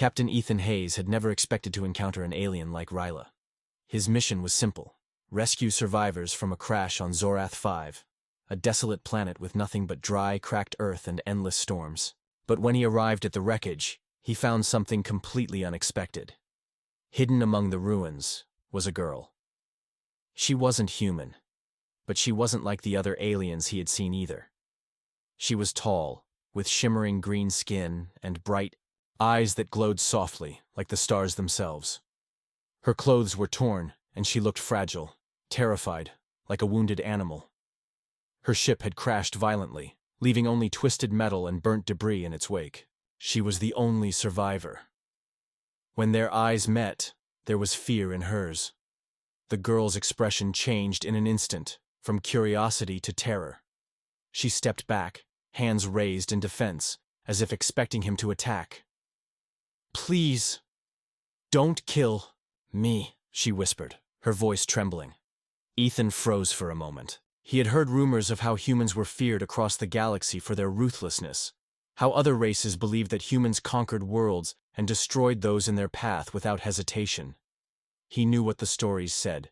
Captain Ethan Hayes had never expected to encounter an alien like Ryla. His mission was simple: rescue survivors from a crash on Zorath 5, a desolate planet with nothing but dry, cracked earth and endless storms. But when he arrived at the wreckage, he found something completely unexpected. Hidden among the ruins was a girl. She wasn't human, but she wasn't like the other aliens he had seen either. She was tall, with shimmering green skin and bright eyes that glowed softly, like the stars themselves. Her clothes were torn, and she looked fragile, terrified, like a wounded animal. Her ship had crashed violently, leaving only twisted metal and burnt debris in its wake. She was the only survivor. When their eyes met, there was fear in hers. The girl's expression changed in an instant, from curiosity to terror. She stepped back, hands raised in defense, as if expecting him to attack. "Please, don't kill me," she whispered, her voice trembling. Ethan froze for a moment. He had heard rumors of how humans were feared across the galaxy for their ruthlessness, how other races believed that humans conquered worlds and destroyed those in their path without hesitation. He knew what the stories said,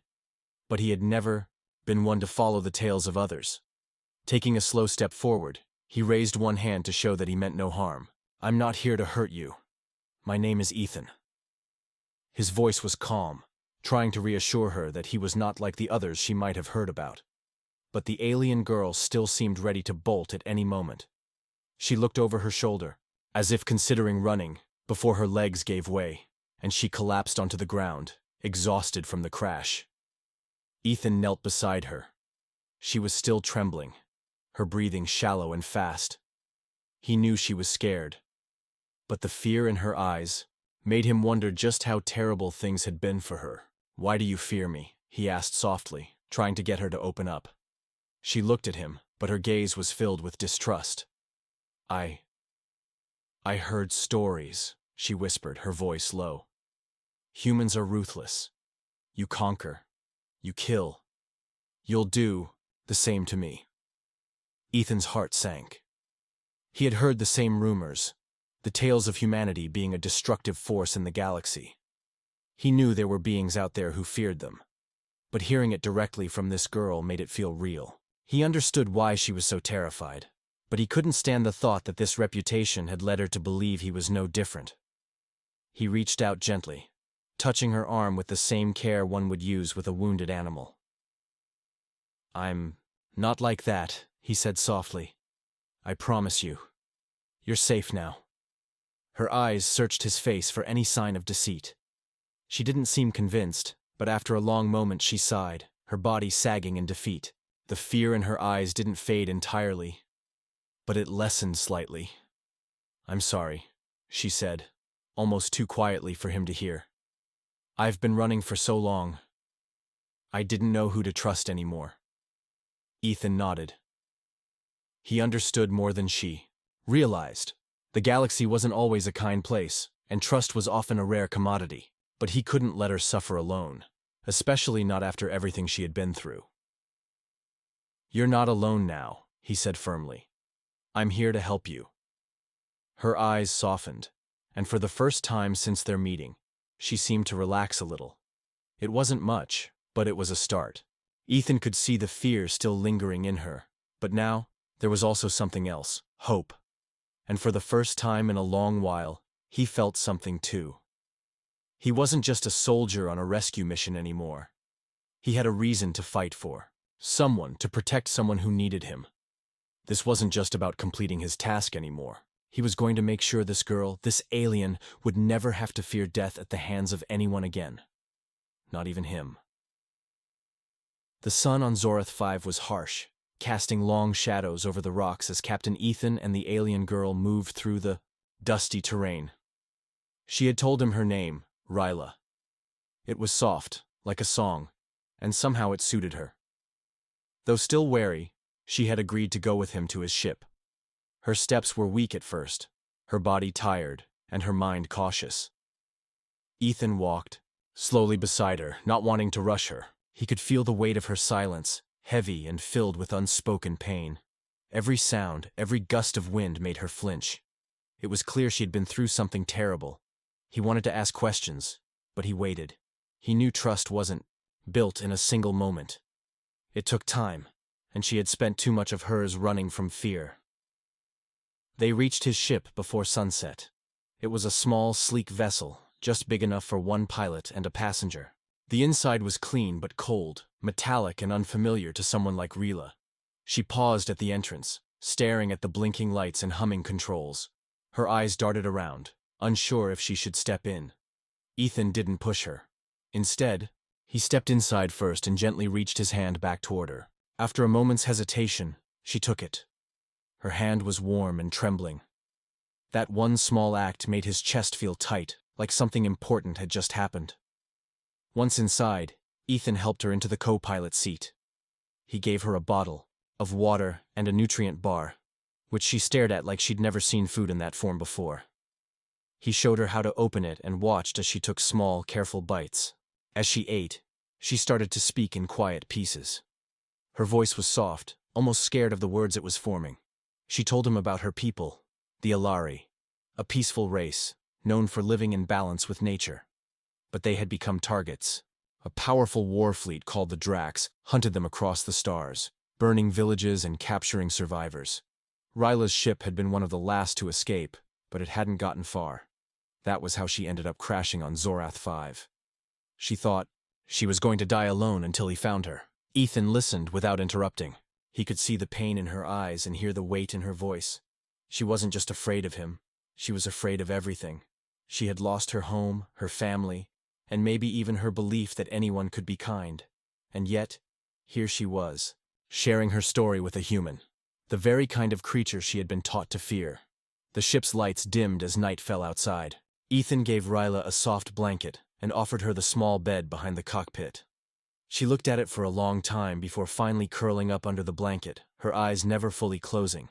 but he had never been one to follow the tales of others. Taking a slow step forward, he raised one hand to show that he meant no harm. "I'm not here to hurt you. My name is Ethan." His voice was calm, trying to reassure her that he was not like the others she might have heard about. But the alien girl still seemed ready to bolt at any moment. She looked over her shoulder, as if considering running, before her legs gave way, and she collapsed onto the ground, exhausted from the crash. Ethan knelt beside her. She was still trembling, her breathing shallow and fast. He knew she was scared, but the fear in her eyes made him wonder just how terrible things had been for her. "Why do you fear me?" he asked softly, trying to get her to open up. She looked at him, but her gaze was filled with distrust. I heard stories," she whispered, her voice low. "Humans are ruthless. You conquer. You kill. You'll do the same to me." Ethan's heart sank. He had heard the same rumors, the tales of humanity being a destructive force in the galaxy. He knew there were beings out there who feared them, but hearing it directly from this girl made it feel real. He understood why she was so terrified, but he couldn't stand the thought that this reputation had led her to believe he was no different. He reached out gently, touching her arm with the same care one would use with a wounded animal. "I'm not like that," he said softly. "I promise you. You're safe now." Her eyes searched his face for any sign of deceit. She didn't seem convinced, but after a long moment she sighed, her body sagging in defeat. The fear in her eyes didn't fade entirely, but it lessened slightly. "I'm sorry," she said, almost too quietly for him to hear. "I've been running for so long. I didn't know who to trust anymore." Ethan nodded. He understood more than she realized. The galaxy wasn't always a kind place, and trust was often a rare commodity. But he couldn't let her suffer alone, especially not after everything she had been through. "You're not alone now," he said firmly. "I'm here to help you." Her eyes softened, and for the first time since their meeting, she seemed to relax a little. It wasn't much, but it was a start. Ethan could see the fear still lingering in her, but now there was also something else: hope. And for the first time in a long while, he felt something too. He wasn't just a soldier on a rescue mission anymore. He had a reason to fight for, someone to protect someone who needed him. This wasn't just about completing his task anymore. He was going to make sure this girl, this alien, would never have to fear death at the hands of anyone again. Not even him. The sun on Zorath 5 was harsh, casting long shadows over the rocks as Captain Ethan and the alien girl moved through the dusty terrain. She had told him her name, Ryla. It was soft, like a song, and somehow it suited her. Though still wary, she had agreed to go with him to his ship. Her steps were weak at first, her body tired, and her mind cautious. Ethan walked slowly beside her, not wanting to rush her. He could feel the weight of her silence, heavy and filled with unspoken pain. Every sound, every gust of wind made her flinch. It was clear she had been through something terrible, He wanted to ask questions, but he waited. He knew trust wasn't built in a single moment. It took time, and she had spent too much of hers running from fear. They reached his ship before sunset. It was a small, sleek vessel, just big enough for one pilot and a passenger. The inside was clean but cold, metallic and unfamiliar to someone like Rila. She paused at the entrance, staring at the blinking lights and humming controls. Her eyes darted around, unsure if she should step in. Ethan didn't push her. Instead, he stepped inside first and gently reached his hand back toward her. After a moment's hesitation, she took it. Her hand was warm and trembling. That one small act made his chest feel tight, like something important had just happened. Once inside, Ethan helped her into the co-pilot seat. He gave her a bottle of water and a nutrient bar, which she stared at like she'd never seen food in that form before. He showed her how to open it and watched as she took small, careful bites. As she ate, she started to speak in quiet pieces. Her voice was soft, almost scared of the words it was forming. She told him about her people, the Alari, a peaceful race, known for living in balance with nature. But they had become targets. A powerful war fleet called the Drax hunted them across the stars, burning villages and capturing survivors. Ryla's ship had been one of the last to escape, but it hadn't gotten far. That was how she ended up crashing on Zorath 5. She thought she was going to die alone until he found her. Ethan listened without interrupting. He could see the pain in her eyes and hear the weight in her voice. She wasn't just afraid of him, she was afraid of everything. She had lost her home, her family, and maybe even her belief that anyone could be kind. And yet, here she was, sharing her story with a human, the very kind of creature she had been taught to fear. The ship's lights dimmed as night fell outside. Ethan gave Ryla a soft blanket and offered her the small bed behind the cockpit. She looked at it for a long time before finally curling up under the blanket, her eyes never fully closing.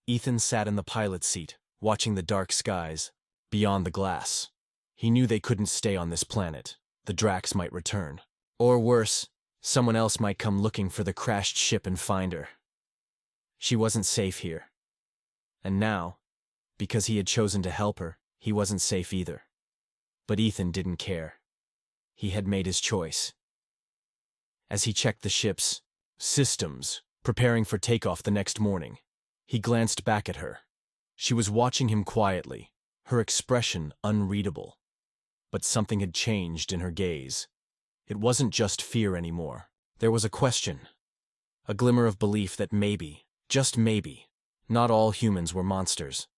Ethan sat in the pilot's seat, watching the dark skies beyond the glass. He knew they couldn't stay on this planet. The Drax might return. Or worse, someone else might come looking for the crashed ship and find her. She wasn't safe here. And now, because he had chosen to help her, he wasn't safe either. But Ethan didn't care. He had made his choice. As he checked the ship's systems, preparing for takeoff the next morning, he glanced back at her. She was watching him quietly, her expression unreadable. But something had changed in her gaze. It wasn't just fear anymore. There was a question, a glimmer of belief that maybe, just maybe, not all humans were monsters.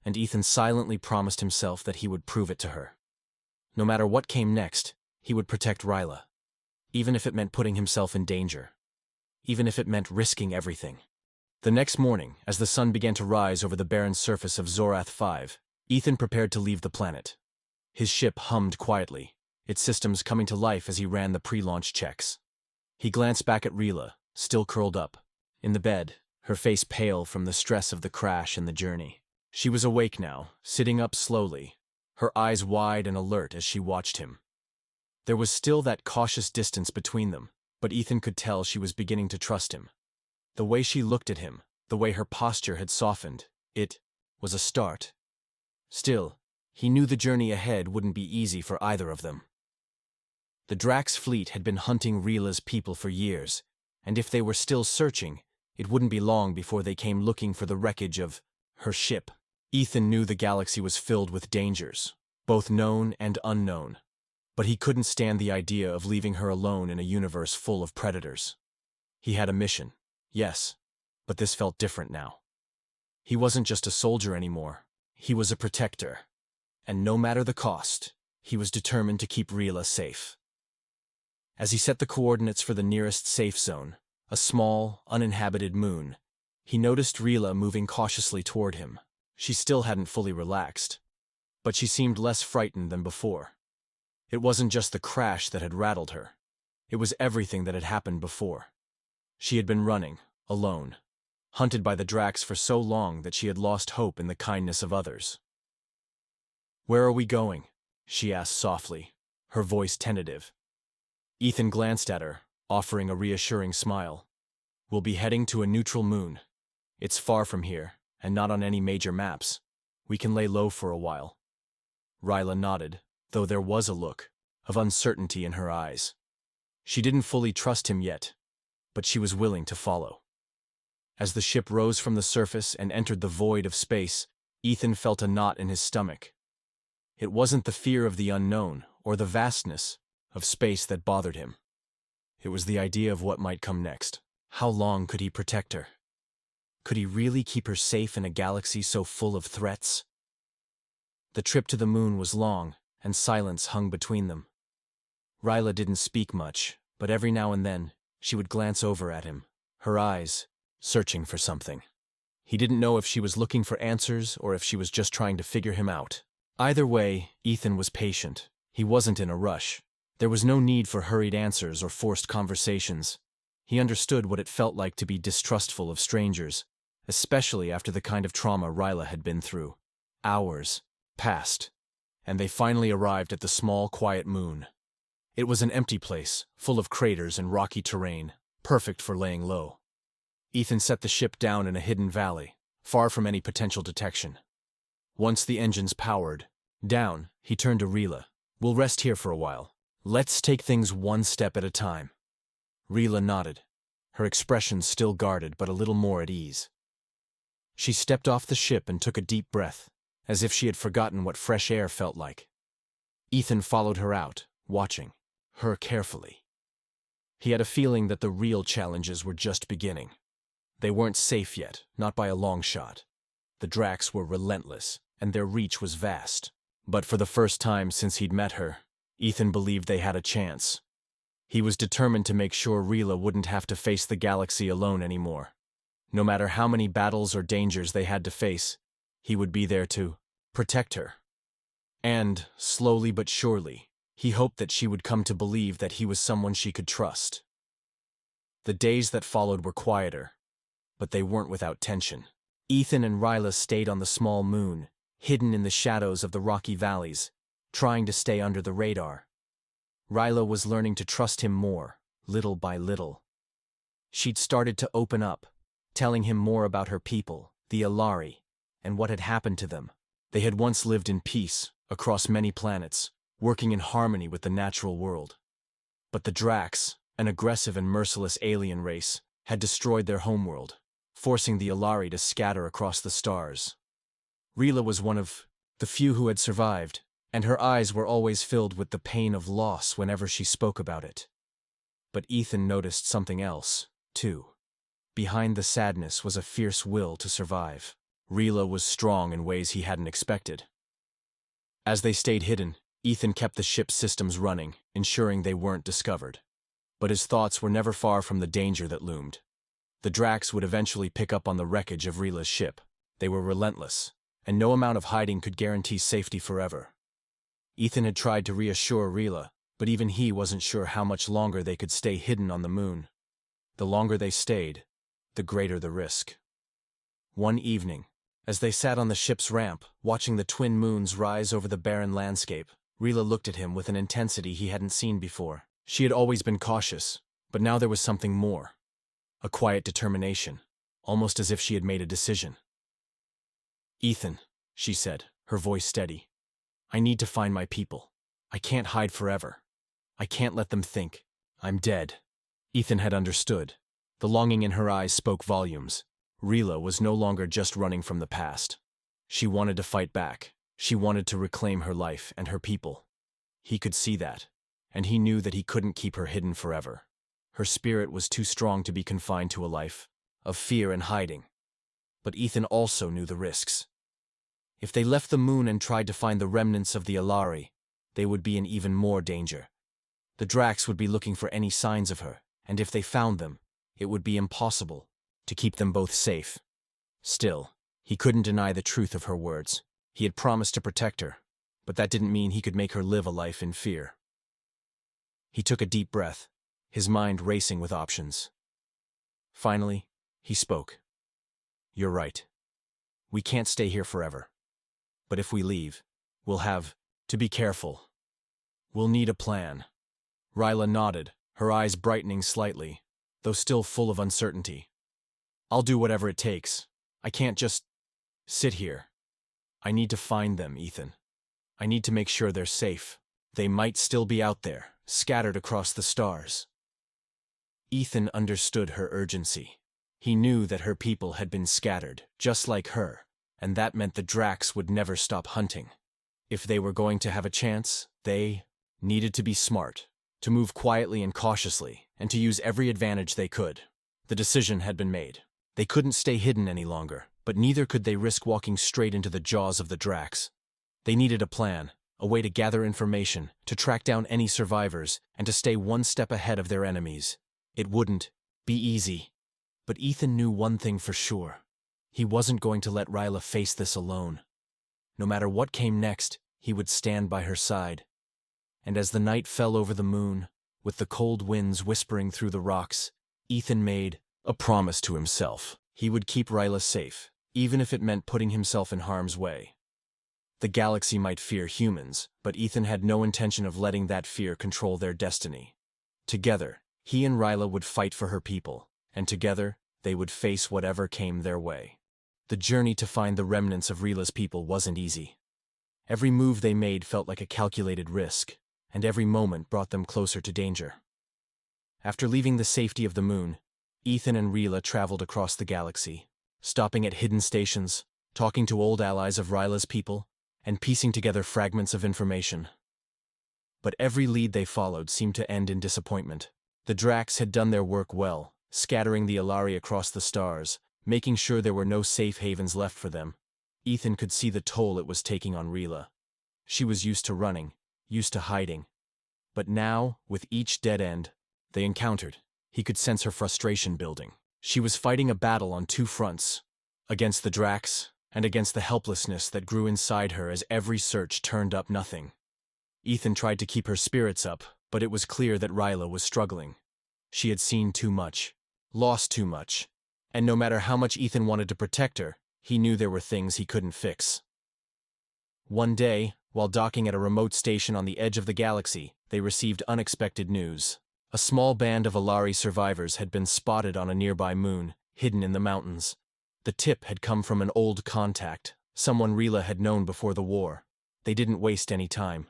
And Ethan silently promised himself that he would prove it to her. No matter what came next, he would protect Ryla. Even if it meant putting himself in danger. Even if it meant risking everything. The next morning, as the sun began to rise over the barren surface of Zorath 5, Ethan prepared to leave the planet. His ship hummed quietly, its systems coming to life as he ran the pre-launch checks. He glanced back at Rila, still curled up, in the bed, her face pale from the stress of the crash and the journey. She was awake now, sitting up slowly, her eyes wide and alert as she watched him. There was still that cautious distance between them, but Ethan could tell she was beginning to trust him. The way she looked at him, the way her posture had softened, it was a start. Still, he knew the journey ahead wouldn't be easy for either of them. The Drax fleet had been hunting Rila's people for years, and if they were still searching, it wouldn't be long before they came looking for the wreckage of her ship. Ethan knew the galaxy was filled with dangers, both known and unknown, but he couldn't stand the idea of leaving her alone in a universe full of predators. He had a mission, yes, but this felt different now. He wasn't just a soldier anymore, he was a protector. And no matter the cost, he was determined to keep Rila safe. As he set the coordinates for the nearest safe zone, a small, uninhabited moon, he noticed Rila moving cautiously toward him. She still hadn't fully relaxed, but she seemed less frightened than before. It wasn't just the crash that had rattled her. It was everything that had happened before. She had been running, alone, hunted by the Drax for so long that she had lost hope in the kindness of others. "Where are we going?" she asked softly, her voice tentative. Ethan glanced at her, offering a reassuring smile. "We'll be heading to a neutral moon. It's far from here, and not on any major maps. We can lay low for a while." Ryla nodded, though there was a look of uncertainty in her eyes. She didn't fully trust him yet, but she was willing to follow. As the ship rose from the surface and entered the void of space, Ethan felt a knot in his stomach. It wasn't the fear of the unknown or the vastness of space that bothered him. It was the idea of what might come next. How long could he protect her? Could he really keep her safe in a galaxy so full of threats? The trip to the moon was long, and silence hung between them. Ryla didn't speak much, but every now and then, she would glance over at him, her eyes searching for something. He didn't know if she was looking for answers or if she was just trying to figure him out. Either way, Ethan was patient. He wasn't in a rush. There was no need for hurried answers or forced conversations. He understood what it felt like to be distrustful of strangers, especially after the kind of trauma Ryla had been through. Hours passed, and they finally arrived at the small, quiet moon. It was an empty place, full of craters and rocky terrain, perfect for laying low. Ethan set the ship down in a hidden valley, far from any potential detection. Once the engines powered down, he turned to Ryla. "We'll rest here for a while. Let's take things one step at a time." Ryla nodded, her expression still guarded but a little more at ease. She stepped off the ship and took a deep breath, as if she had forgotten what fresh air felt like. Ethan followed her out, watching her carefully. He had a feeling that the real challenges were just beginning. They weren't safe yet, not by a long shot. The Dracs were relentless, and their reach was vast. But for the first time since he'd met her, Ethan believed they had a chance. He was determined to make sure Ryla wouldn't have to face the galaxy alone anymore. No matter how many battles or dangers they had to face, he would be there to protect her. And, slowly but surely, he hoped that she would come to believe that he was someone she could trust. The days that followed were quieter, but they weren't without tension. Ethan and Ryla stayed on the small moon, hidden in the shadows of the rocky valleys, trying to stay under the radar. Ryla was learning to trust him more, little by little. She'd started to open up, telling him more about her people, the Alari, and what had happened to them. They had once lived in peace, across many planets, working in harmony with the natural world. But the Dracs, an aggressive and merciless alien race, had destroyed their homeworld, forcing the Alari to scatter across the stars. Ryla was one of the few who had survived, and her eyes were always filled with the pain of loss whenever she spoke about it. But Ethan noticed something else, too. Behind the sadness was a fierce will to survive. Ryla was strong in ways he hadn't expected. As they stayed hidden, Ethan kept the ship's systems running, ensuring they weren't discovered. But his thoughts were never far from the danger that loomed. The Dracs would eventually pick up on the wreckage of Ryla's ship. They were relentless, and no amount of hiding could guarantee safety forever. Ethan had tried to reassure Ryla, but even he wasn't sure how much longer they could stay hidden on the moon. The longer they stayed, the greater the risk. One evening, as they sat on the ship's ramp, watching the twin moons rise over the barren landscape, Ryla looked at him with an intensity he hadn't seen before. She had always been cautious, but now there was something more. A quiet determination, almost as if she had made a decision. "Ethan," she said, her voice steady, "I need to find my people. I can't hide forever. I can't let them think I'm dead." Ethan had understood. The longing in her eyes spoke volumes. Ryla was no longer just running from the past. She wanted to fight back. She wanted to reclaim her life and her people. He could see that, and he knew that he couldn't keep her hidden forever. Her spirit was too strong to be confined to a life of fear and hiding. But Ethan also knew the risks. If they left the moon and tried to find the remnants of the Alari, they would be in even more danger. The Dracs would be looking for any signs of her, and if they found them, it would be impossible to keep them both safe. Still, he couldn't deny the truth of her words. He had promised to protect her, but that didn't mean he could make her live a life in fear. He took a deep breath, his mind racing with options. Finally, he spoke. "You're right. We can't stay here forever. But if we leave, we'll have to be careful. We'll need a plan." Ryla nodded, her eyes brightening slightly, though still full of uncertainty. "I'll do whatever it takes. I can't just sit here. I need to find them, Ethan. I need to make sure they're safe. They might still be out there, scattered across the stars. Ethan understood her urgency. He knew that her people had been scattered, just like her, and that meant the Dracs would never stop hunting. If they were going to have a chance, they needed to be smart, to move quietly and cautiously, and to use every advantage they could. The decision had been made. They couldn't stay hidden any longer, but neither could they risk walking straight into the jaws of the Dracs. They needed a plan, a way to gather information, to track down any survivors, and to stay one step ahead of their enemies. It wouldn't be easy. But Ethan knew one thing for sure. He wasn't going to let Ryla face this alone. No matter what came next, he would stand by her side. And as the night fell over the moon, with the cold winds whispering through the rocks, Ethan made a promise to himself. He would keep Ryla safe, even if it meant putting himself in harm's way. The galaxy might fear humans, but Ethan had no intention of letting that fear control their destiny. Together, he and Ryla would fight for her people, and together, they would face whatever came their way. The journey to find the remnants of Ryla's people wasn't easy. Every move they made felt like a calculated risk, and every moment brought them closer to danger. After leaving the safety of the moon, Ethan and Ryla traveled across the galaxy, stopping at hidden stations, talking to old allies of Ryla's people, and piecing together fragments of information. But every lead they followed seemed to end in disappointment. The Dracs had done their work well, scattering the Alari across the stars, making sure there were no safe havens left for them. Ethan could see the toll it was taking on Ryla. She was used to running, used to hiding. But now, with each dead end they encountered, he could sense her frustration building. She was fighting a battle on two fronts, against the Dracs and against the helplessness that grew inside her as every search turned up nothing. Ethan tried to keep her spirits up, but it was clear that Ryla was struggling. She had seen too much, lost too much, and no matter how much Ethan wanted to protect her, he knew there were things he couldn't fix. One day, while docking at a remote station on the edge of the galaxy, they received unexpected news. A small band of Alari survivors had been spotted on a nearby moon, hidden in the mountains. The tip had come from an old contact, someone Ryla had known before the war. They didn't waste any time.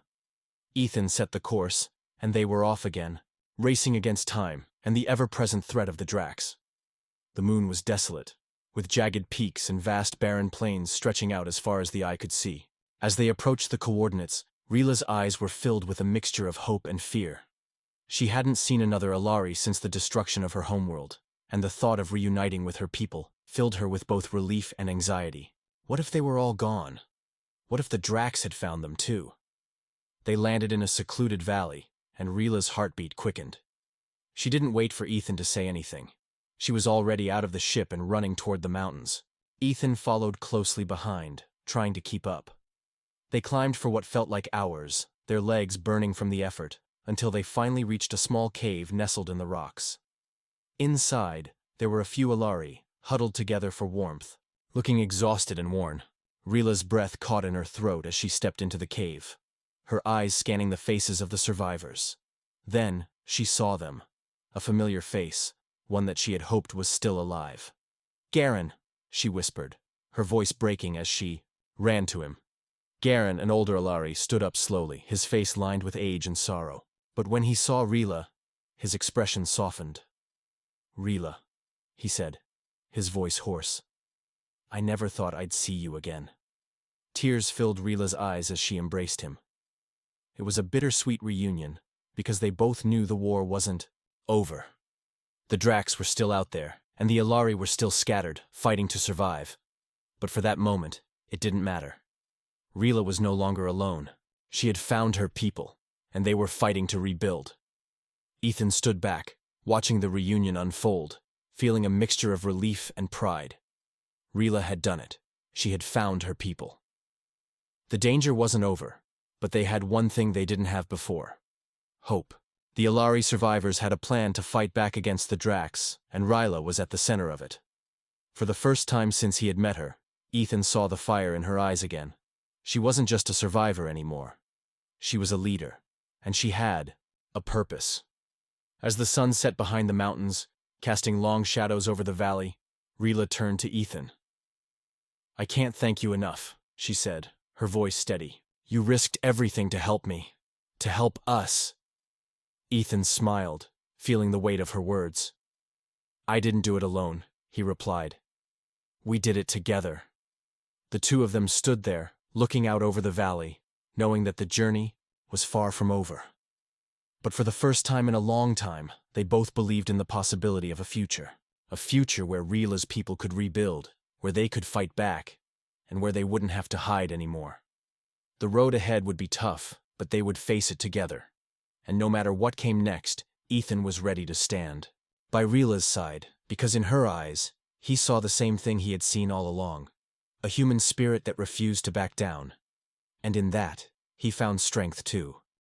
Ethan set the course, and they were off again, racing against time and the ever-present threat of the Dracs. The moon was desolate, with jagged peaks and vast barren plains stretching out as far as the eye could see. As they approached the coordinates, Ryla's eyes were filled with a mixture of hope and fear. She hadn't seen another Alari since the destruction of her homeworld, and the thought of reuniting with her people filled her with both relief and anxiety. What if they were all gone? What if the Dracs had found them too? They landed in a secluded valley, and Ryla's heartbeat quickened. She didn't wait for Ethan to say anything. She was already out of the ship and running toward the mountains. Ethan followed closely behind, trying to keep up. They climbed for what felt like hours, their legs burning from the effort, until they finally reached a small cave nestled in the rocks. Inside, there were a few Alari, huddled together for warmth. Looking exhausted and worn, Ryla's breath caught in her throat as she stepped into the cave, her eyes scanning the faces of the survivors. Then, she saw them. A familiar face, one that she had hoped was still alive. "Garen," she whispered, her voice breaking as she ran to him. Garen, an older Alari, stood up slowly, his face lined with age and sorrow. But when he saw Ryla, his expression softened. "Ryla," he said, his voice hoarse. "I never thought I'd see you again." Tears filled Ryla's eyes as she embraced him. It was a bittersweet reunion, because they both knew the war wasn't over. The Dracs were still out there, and the Alari were still scattered, fighting to survive. But for that moment, it didn't matter. Ryla was no longer alone. She had found her people, and they were fighting to rebuild. Ethan stood back, watching the reunion unfold, feeling a mixture of relief and pride. Ryla had done it. She had found her people. The danger wasn't over, but they had one thing they didn't have before: hope. The Alari survivors had a plan to fight back against the Dracs, and Ryla was at the center of it. For the first time since he had met her, Ethan saw the fire in her eyes again. She wasn't just a survivor anymore. She was a leader, and she had a purpose. As the sun set behind the mountains, casting long shadows over the valley, Ryla turned to Ethan. "I can't thank you enough," she said, her voice steady. You risked everything to help me. To help us. Ethan smiled, feeling the weight of her words. I didn't do it alone, he replied. We did it together. The two of them stood there, looking out over the valley, knowing that the journey was far from over. But for the first time in a long time, they both believed in the possibility of a future where Reela's people could rebuild, where they could fight back, and where they wouldn't have to hide anymore. The road ahead would be tough, but they would face it together. And no matter what came next, Ethan was ready to stand by Reela's side, because in her eyes, he saw the same thing he had seen all along, a human spirit that refused to back down. And in that, he found strength too.